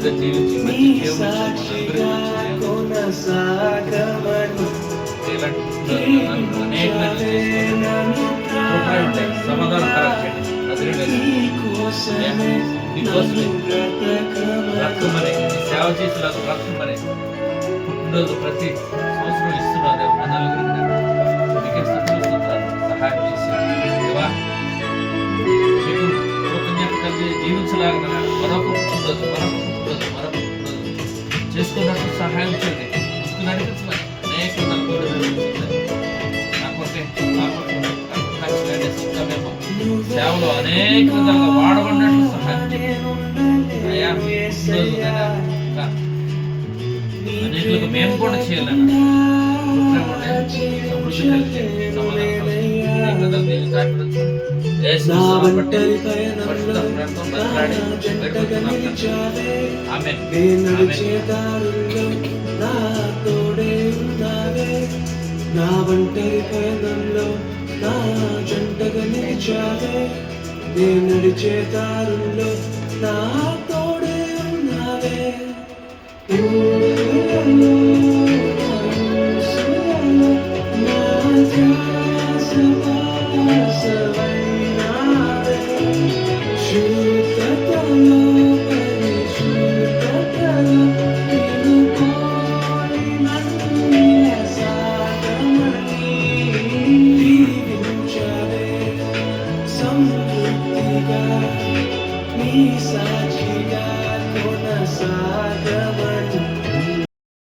సమృద్ధిగా జీవించి మంచి రక్తమని సేవ చేసి రక్తమని పుట్టినరోజు ప్రతి సంవత్సరం ఇస్తున్నారు మా నలుగురికి మీకే సహాయం చేశారు దేవా. మీకు కృతజ్ఞత కలిగి జీవించలాగా మరొక పుట్టినరోజు చేసుకున్నట్టు సహాయం చేయండి. ముందుకు నడిపించమని అనేక నలుగురు సేవలో అనేక విధాలుగా వాడబడినట్లు సహాయం అనేకులకు మేము కూడా చేయాలన్నా నా ఒంటరి పయనంలో నా జంటగా నిలిచావే, నేను నడిచే దారుల్లో నా తోడే ఉన్నావే.